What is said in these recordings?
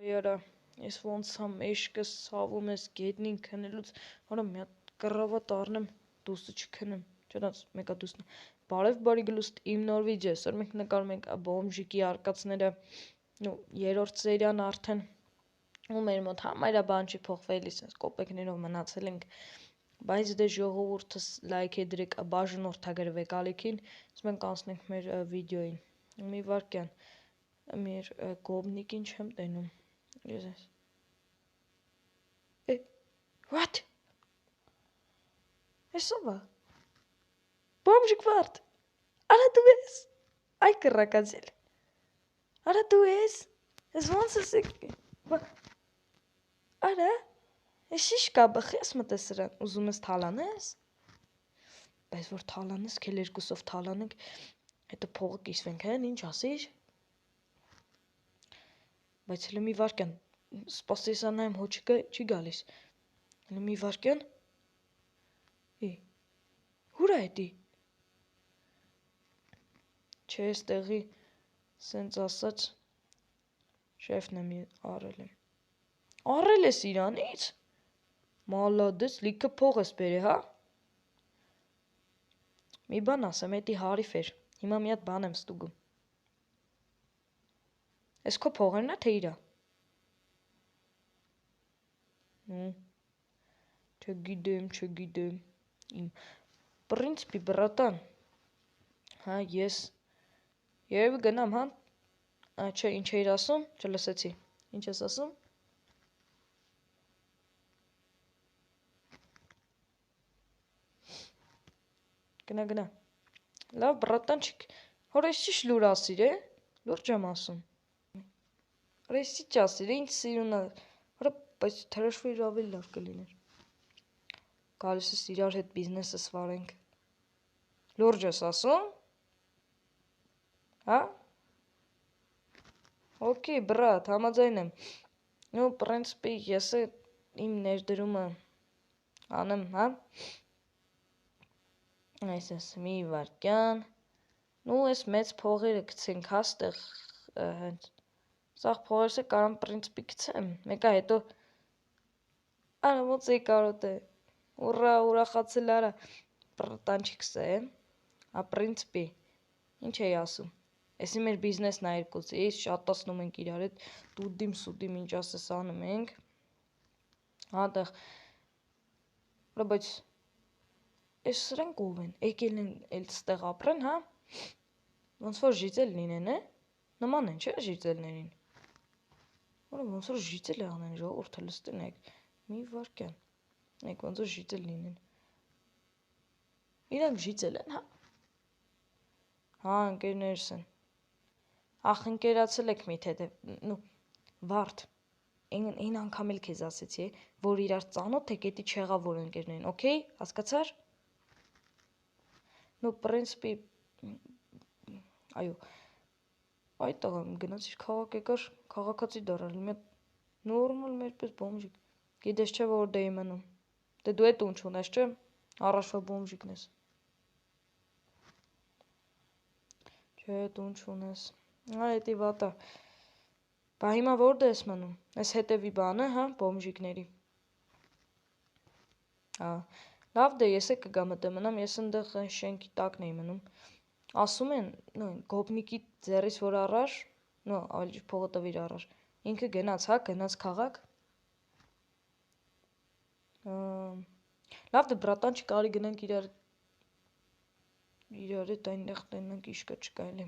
Այարա, ես ոնց եմ էշկս ցավում ես գետնին քնելուց, հորա մի հատ կռավատ առնեմ, դուսը չքնեմ, չնայած մեկա դուսն բարև բարի գլուստ իմ նոր վիդեո, այսօր մենք նկարում ենք բոմժիկի արկածները, ու երրորդ սերիան արդեն, ու մեր մոտ համարյա բան չի փոխվել, իսես կոպեկներով մնացել ենք, բայց դե ժողովուրդս լայք է դրեք, բաժանորդագրվեք ալիքին, իսկ մենք անցնենք մեր վիդեոին, մի վարքյան, մեր գոբնիկին չեմ տենում, ես What? Esova. Бомжик вард. Ара դու ես։ Այ կռակացել։ Ара դու ես։ Ես ոնց ես։ Արա։ Ես շիշկա բխես մտեսրան։ Ուզում ես թալանես։ Բայց որ թալանես, քել երկուսով թալանենք, հետո փողը կիսվենք, հեն, ինչ ասիր։ Բայց հələ մի վարքյան, սպասեսանայում հոչիկը չի գալիս։ Հələ մի վարքյան։ Ուրա էդի։ Չէ, ստեղի սենց ասած շեֆն եմ արել եմ։ Արել ես իրանից։ Մալադես, լիքը փող ես բերե, հա։ Մի բան ասեմ, էդի հարիվ էր։ Հիմա մի հատ բան եմ ստուգում։ Էս քո փողերն է թե իրա։ Չգիտեմ։ Իմ պրինցիպի բրատան։ Հա, ես երևի գնամ, հա։ Չէ, ինչ էիր ասում, չլսեցի։ Ինչ ես ասում։ Գնա։ Լավ, բրատանչիկ։ Հոր էս ճիշտ լուր ասիր, է։ Լուրջ եմ ասում։ Հոր էս ինչ ասիր, ինչ սիրունա։ Հորա, բայց թրաշվիր ավելի լավ կլիներ։ Գալիս ես իրար հետ բիզնեսը սվարենք։ Լուրջ ես ասում։ Հա։ Okay, բրատ, համաձայն եմ։ Ну, в принципе, ես իմ ներդրումը անեմ, հա։ Այսպես մի վարքյան։ Ну, այս մեծ փողերը գցենք, հա, ստեղ հենց։ Սաղ փողերսը կարամ պրինցիպի գցեմ։ Մեկա հետո Արա ոնց է կարոտ է։ Ուրա, ուրախացել արա։ Բրտանչիկս է։ Ա պրինցիպի։ Ինչ էի ասում։ Էսի մեր բիզնեսն է երկուսից, շատացնում ենք իրար հետ, դուդիմ սուդիմ ինչ ասես անում ենք։ Հա, տեղ։ Ուրա, բայց էս սրանք ով են։ Եկել են էլ ստեղ ապրեն, հա։ Ոնց որ ժիծել լինեն, է։ Նման են, չէ՞ ժիծելներին։ Ուրա, ոնց որ ժիծել եղնեն, ժողովուրդը լստեն եք։ Մի վարքյան։ Եք ոնց որ ժիծել լինեն։ Իրանք ժիծել են, հա։ Հա, ընկերներս են։ Ախ, ընկերացել եք միթե, նու, վարդ։ Այն անգամ էլ քեզ ասեցի, որ իրար ծանոթ եք, էդի չեղավ որ ընկերներն, օքեյ, հասկացար։ Ну, в принципе, այո։ Այդ տղան գնացիր քաղաք եկար, քաղաքացի դարալ, մի նորմալ մերպես բոմժիկ։ Գիտես չէ որ դե իմանում։ Դե դու էդ ունչ ունես, չէ։ Առաջվա բոմժիկն ես։ Չէ, դու ունչ ունես։ Հա, էդի վատա։ Բա հիմա որտե ես մնում։ Այս հետևի բանը, հա, բոմժիկների։ Հա, լավ դե ես է կգա մտը մնամ, ես ընդեղ շենքի տակն էի մնում։ Ասում են, նո, գոբնիկի ձեռից որ առար, նո, ավելի փողը տվիր առար։ Ինքը գնաց, հա, գնաց քաղաք։ Լավ դե բրատանչի կարի գնանք իրար հետ այնտեղ տենանք իշկա չկա էլի։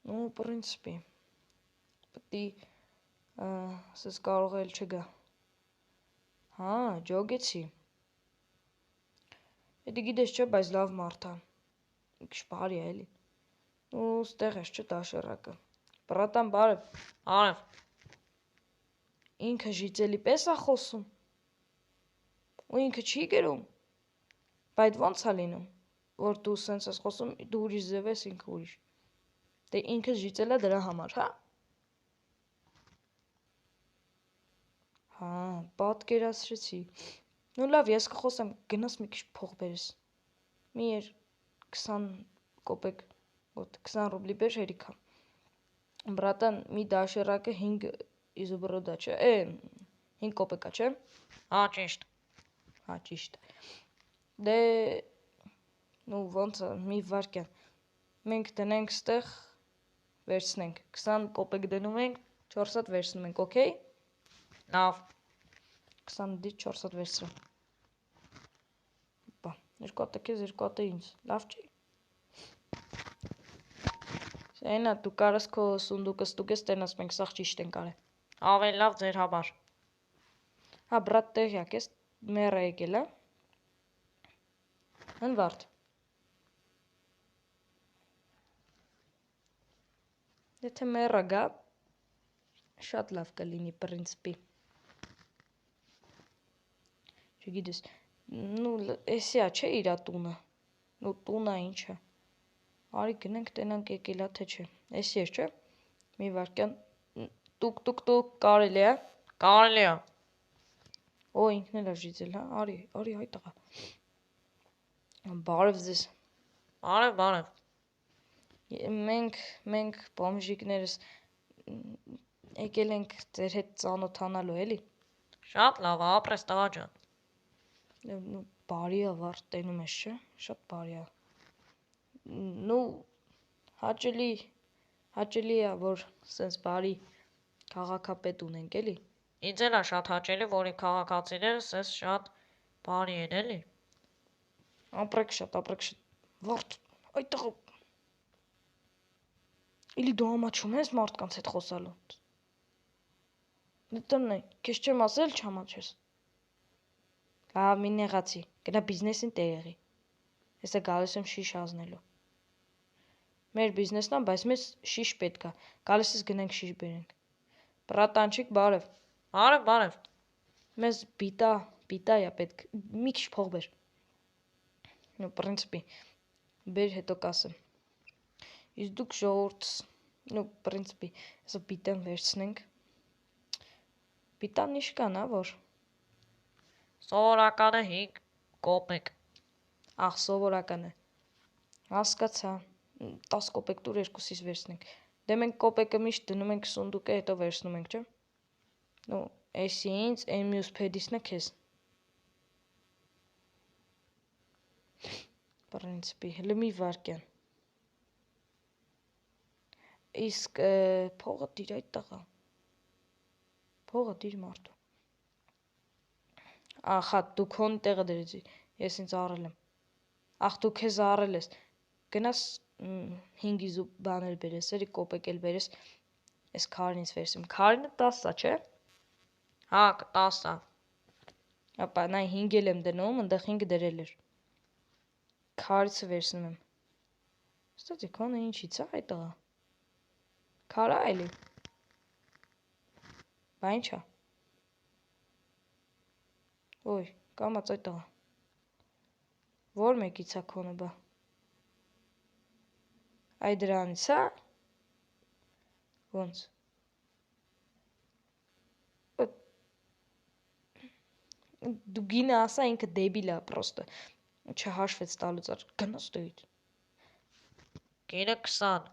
Ну, в принципе, պետք է ասես կարող էլ չգա։ Հա, ջոգեցի։ Էդի գիտես չէ, բայց լավ մարդ է։ Քիչ բարի է էլի։ Ну, ստեղ ես չէ դաշերակը։ Բրատան բարև։ Արև։ Ինքը ժիծելի պես է խոսում։ Ու ինքը չի գրում։ Բայց ոնց է լինում, որ դու սենց ես խոսում, դու ուրիշ ձև ես, ինքը ուրիշ։ Դե ինքը ժիծել է դրա համար, հա։ Հա, պատկերացրեցի։ Ну լավ, ես կխոսեմ, գնաս մի քիչ փող բերես։ Մի 20 կոպեկ, 20 ռուբլի բեր հերիքա։ Բրատան, մի դաշերակը 5 իզուբրոդա չէ, 5 կոպեկա չէ։ Հա, ճիշտ։ Հա, ճիշտ։ Դե, նու ոնց է, մի վարկյան։ Մենք դնենք ստեղ, վերցնենք, 20 կոպեկ դնում ենք, 4 հատ վերցնում ենք, օքեյ։ Լավ։ 20-ից 4 հատ վերցրեմ։ Բա, 2 հատը քեզ, 2 հատը ինձ, լավ չի։ Այնա, դու կարաս քո սունդուկը ստուգես, տենաս մենք սաղ ճիշտ ենք արել։ Ավելի լավ ձեր համար։ Հա, բրատ տեղյակ ես, մերը եկել է։ Հնվարդ։ Եթե մերը գա, շատ լավ կլինի պրինցիպի։ Չգիտես, նու էսիա չէ իրա տունը։ Նու տունը ինչը։ Արի գնենք տենանք եկելա թե չէ։ Էսի էր չէ։ Մի վարկյան տուկ կարելի է։ Կարելի է։ Օ, ինքն էլ է ժիծել, հա։ Արի հայ տղա։ Բարև ձեզ։ Բարև։ Մենք բոմժիկներս եկել ենք ձեր հետ ծանոթանալու էլի։ Շատ լավ, ապրես տղա ջան։ Բարի է վարդ տենում ես, չէ։ Շատ բարի է։ Նու հաճելի է, որ սենց բարի քաղաքապետ ունենք, էլի։ Ինձ էլ է շատ հաճելի, որ իմ քաղաքացիները սես շատ բարի են, էլի։ Ապրեք շատ։ Վարդ, այ տղա։ Իլի դու ամաչում ես մարդկանց հետ խոսալու։ Դե քեզ չեմ ասել չամաչես։ Լավ, մի նեղացի, գնա բիզնեսին տեղի։ Հեսա գալիս եմ շիշ ազնելու։ Մեր բիզնեսն է, բայց մեզ շիշ պետք է։ Գալիս ես գնենք շիշ բերենք։ Բրատանչիկ, բարև։ Բարև։ Մեզ պիտա է պետք։ Մի քիչ փող բեր։ Նո, պրինցիպի։ Բեր հետո կասեմ։ Իսկ դուք ժողովուրդս, նո, պրինցիպի, հեսա պիտան վերցնենք։ Պիտան իշկան, հա, որ։ Սովորականը 5 կոպեկ։ Ախ, սովորական է։ Հասկացա։ 10 կոպեկ տուր 2-ից վերցնենք։ Դե մենք կոպեկը միշտ դնում ենք սունդուկը, հետո վերցնում ենք, չէ։ Նո, էսի ինձ, այն մյուս փեդիսն է քեզ։ Պրինցիպի, հլը մի վարկյան։ Իսկ փողը դիր այդ տղա։ Փողը դիր մարդու։ Ախ, հա, դու քոն տեղը դրեցի, ես ինձ առել եմ։ Ախ, դու քեզ առել ես։ Գնաս 5 իզու բաներ բերես, էլի կոպեկ էլ բերես, ես քարին ինձ վերցեմ։ Քարինը 10-ա, չէ։ Հա, 10-ա։ Ապա նայ 5 էլ եմ դնում, ընդեղ 5 դրել էր։ Քարիցը վերցնում եմ։ Ստացի քոնը ինչից է այդ տղա։ Քարա էլի։ Բա ինչա։ Ոյ, կամաց այդ տղա։ Որ մեկից է քոնը բա։ Այ դրանից է։ Ոնց։ Դու գինը ասա ինքը դեբիլ է պրոստը։ Չհաշվեց տալուց ար գնաց դույց։ Գինը 20։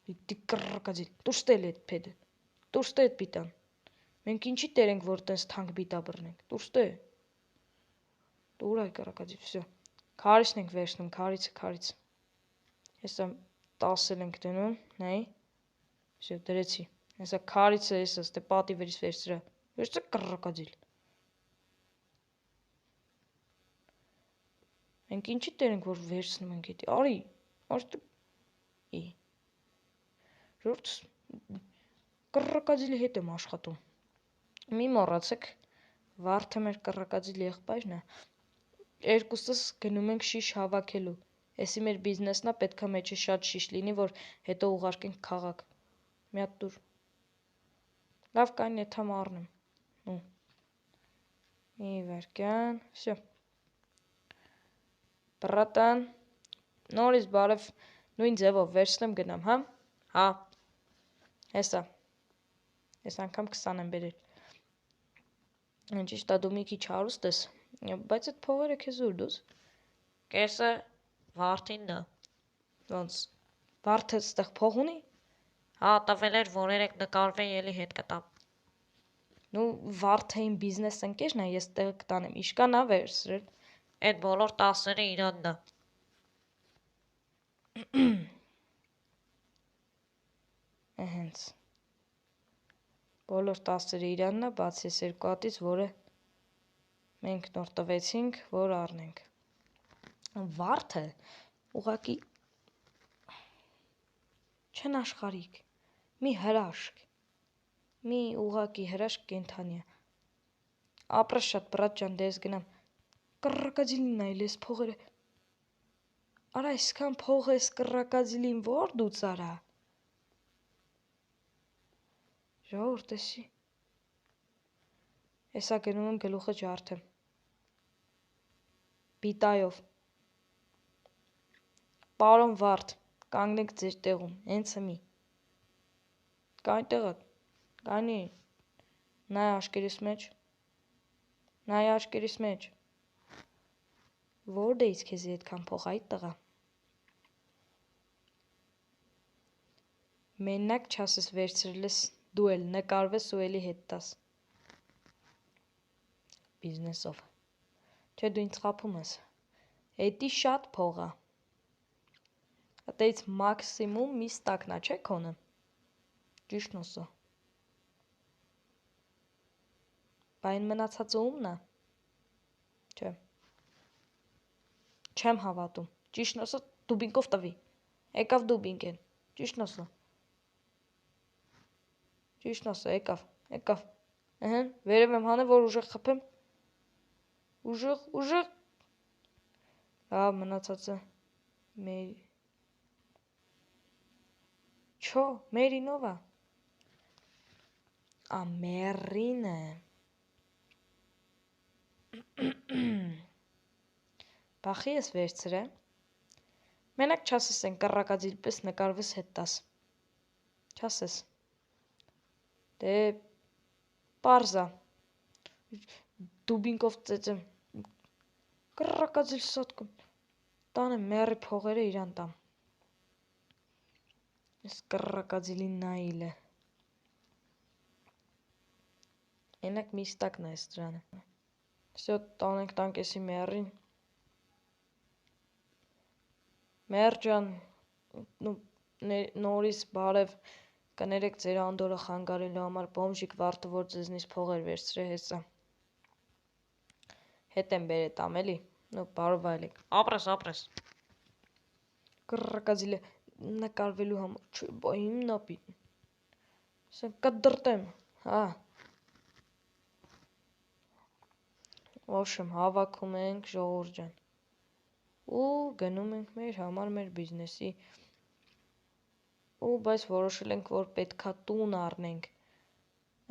Դի կռկածի։ Դուրս տել այդ փեդը։ Դուրս տե այդ պիտան։ Մենք ինչի տերենք որ տես թանկ բիտա բռնենք։ Դուրս տե։ Դուր այ կռկածի, վсё։ Քարիցն ենք վերցնում, քարիցը։ Հեսա 10-ել ենք դնում, նայ։ Վсё, դրեցի։ Հեսա քարիցը էսա, ստե պատի վերից վերցրա։ Վերցա կռկածիլ։ Մենք ինչի տերենք որ վերցնում ենք էդի։ Արի, ոստը ի։ Ժորդ կռկածիլի հետ եմ աշխատում։ Մի մոռացեք, վարդը մեր կռկածիլ եղբայրն է։ Երկուսս գնում ենք շիշ հավաքելու։ Էսի մեր բիզնեսն է, պետքա մեջը շատ շիշ լինի, որ հետո ուղարկենք քաղաք։ Մի հատ տուր։ Լավ կային եթամ առնեմ։ Ու։ Մի վարկյան, վсё։ Բրատան, նորից բարև, նույն ձևով վերցնեմ գնամ, հա։ Հա։ Հեսա։ Ես անգամ 20 եմ բերել։ Ճիշտ է դու մի քիչ հարուստ ես, բայց այդ փողերը քեզ ուր դուս։ Կեսը վարդինն է։ Ոնց։ Վարդը ստեղ փող ունի։ Հա, տվել էր, որ երեք նկարվեի, էլի հետ կտամ։ Ну, վարդը իմ բիզնես ընկերն է, ես տեղ կտանեմ։ Իշքան ա վերցրել։ Այդ բոլոր 10-երը իրանն է։ Հենց։ Բոլոր 10-երը իրանն է, բացի այս երկու հատից, որը մենք նոր տվեցինք, որ առնենք։ Վարդը ուղղակի չեն աշխարհիկ։ Մի հրաշք։ Մի ուղղակի հրաշք կենթանի է։ Ապրես շատ բրատ ջան, դե ես գնամ։ Կռակադիլին նայել ես փողերը։ Արա այսքան փող ես կռակադիլին որ դու ծարա։ Ժողովուրդ էսի։ Հեսա գնում եմ գլուխը ջարդեմ։ Պիտայով։ Պարոն վարդ, կանգնեք ձեր տեղում, հենց մի։ Կային տեղը, կանի, նայ աշկերիս մեջ, նայ աշկերիս մեջ, որ դեից քեզի այդքան փող այդ տղա։ Մենակ չասես վերցրել ես դու էլ նկարվես ու էլի հետ տաս։ Բիզնեսով, չէ դու ինձ խաբում ես, էդի շատ փող ա։ Այդից մաքսիմում մի ստակնա չէ քոնը, ճիշտն ուսո։ Բա այն մնացածը ումն է, չէ, չեմ հավատում, ճիշտն ուսո դուբինկով տվի, եկավ դուբինկեն, ճիշտն ուսո, եկավ, վերև եմ հանել, որ ուժեղ խփեմ, ուժեղ, լավ մնացածը, Չո, մերինով ա։ Ա, մերին է։ Բախի ես վերցրե։ Մենակ չասես են կռակադիլ պես նկարվես հետ տաս։ Չասես։ Դե, պարզա։ Դուբինկով ծեծեմ։ Կռակադիլ սատկում։ Տանեմ մերի փողերը իրան տամ։ Ես կռակադիլին նայիլ է։ Մենակ մի ստակն է ես դրանը։ Всё, տանենք տանկեսի մերին։ Մեր ջան, նորից բարև, կներեք ձեր անդորը խանգարելու համար բոմժիկ վարդը, որ ձեզնից փող էր վերցրել, հեսա։ Հետ եմ բերե տամ էլի, բարով այլեք։ Ապրես։ Կռակադիլը նկարվելու համար, չէ, բա հիմնապին։ Սա կդրտեմ, հա։ Ոშմ հավաքում ենք ժողովուրդ ջան։ Ու գնում ենք մեր համար մեր բիզնեսի։ Ու բայց որոշել ենք, որ պետքա տուն առնենք։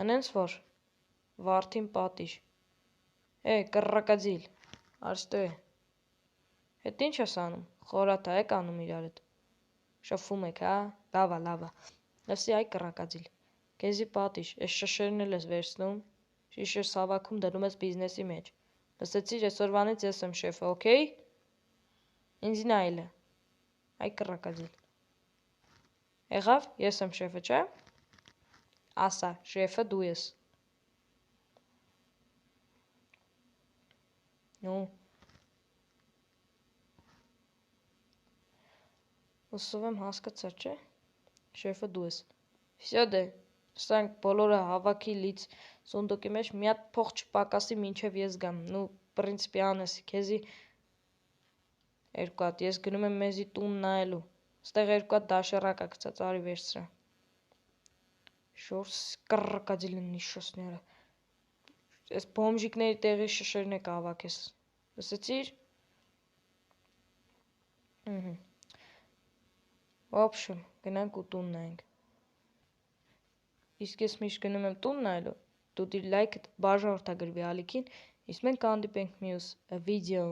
Անենց որ վարդին պատիժ։ Կռակադիլ, արստո է։ Հետ ինչ ես անում, խորաթա եք անում իրարդ։ Շփվում եք, հա, լավա։ Լսի այ կռակադիլ, քեզի պատիժ, այս շշերն էլ ես վերցնում, շիշերս հավաքում դնում ես բիզնեսի մեջ։ Լսեցիր, այսօրվանից ես եմ շեֆը, օքեյ։ Ինձ նայել է։ Այ կռակադիլ։ Եղավ, ես եմ շեֆը, չէ։ Ասա, շեֆը դու ես։ Ну, Հուսով եմ հասկացար, չէ։ Շեֆը դու ես։ Всё դե, սրանք բոլորը հավաքի լից սունդուկի մեջ մի հատ փող չպակասի մինչև ես գամ։ Ну, պրինցիպի անես, քեզի երկու հատ, ես գնում եմ մեզի տուն նայելու։ Ստեղ երկու հատ դաշերակ ա գցած, արի վերցրա։ Շորս կռակադիլն նիշոսները։ Այս բոմժիկների տեղի շշերն եք հավաքես։ Լսեցիր։ Ոբշմ, գնանք ու տուն նայենք։ Իսկ ես միշտ գնում եմ տուն նայելու, դու դիր լայքդ բաժանորդագրվի ալիքին, իսկ մենք կհանդիպենք մյուս վիդեոում։